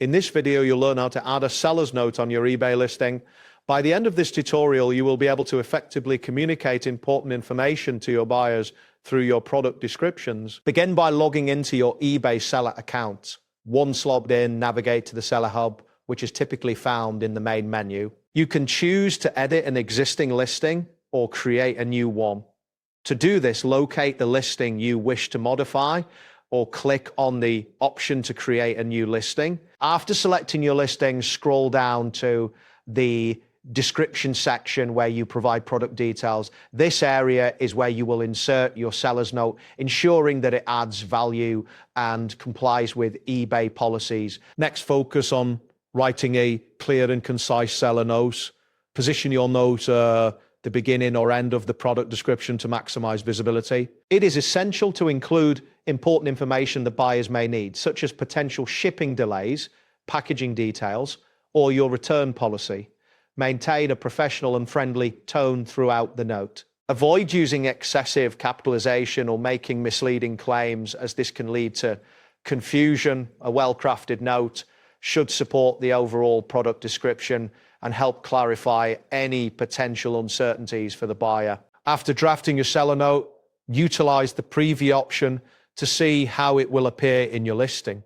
In this video, you'll learn how to add a seller's note on your eBay listing. By the end of this tutorial, you will be able to effectively communicate important information to your buyers through your product descriptions. Begin by logging into your eBay seller account. Once logged in, navigate to the Seller Hub, which is typically found in the main menu. You can choose to edit an existing listing or create a new one. To do this, locate the listing you wish to modify or click on the option to create a new listing. After selecting your listing, scroll down to the description section where you provide product details. This area is where you will insert your seller's note, ensuring that it adds value and complies with eBay policies. Next, focus on writing a clear and concise seller note. Position your note the beginning or end of the product description to maximize visibility. It is essential to include important information that buyers may need, such as potential shipping delays, packaging details, or your return policy. Maintain a professional and friendly tone throughout the note. Avoid using excessive capitalization or making misleading claims, as this can lead to confusion. A well-crafted note should support the overall product description and help clarify any potential uncertainties for the buyer. After drafting your seller note, utilize the preview option to see how it will appear in your listing.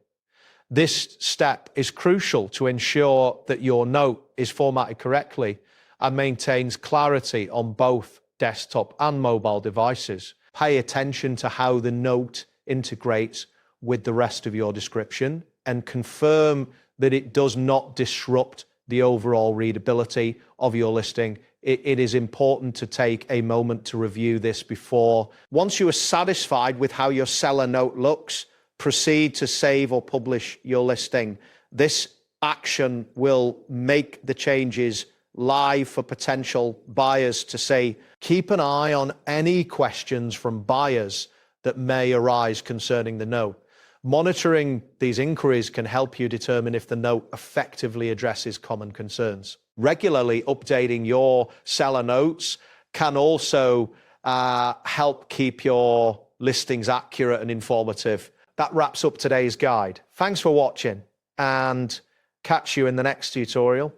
This step is crucial to ensure that your note is formatted correctly and maintains clarity on both desktop and mobile devices. Pay attention to how the note integrates with the rest of your description and confirm that it does not disrupt the overall readability of your listing. It is important to take a moment to review this before. Once you are satisfied with how your seller note looks, proceed to save or publish your listing. This action will make the changes live for potential buyers to see. Keep an eye on any questions from buyers that may arise concerning the note. Monitoring these inquiries can help you determine if the note effectively addresses common concerns. Regularly updating your seller notes can also help keep your listings accurate and informative. That wraps up today's guide. Thanks for watching, and catch you in the next tutorial.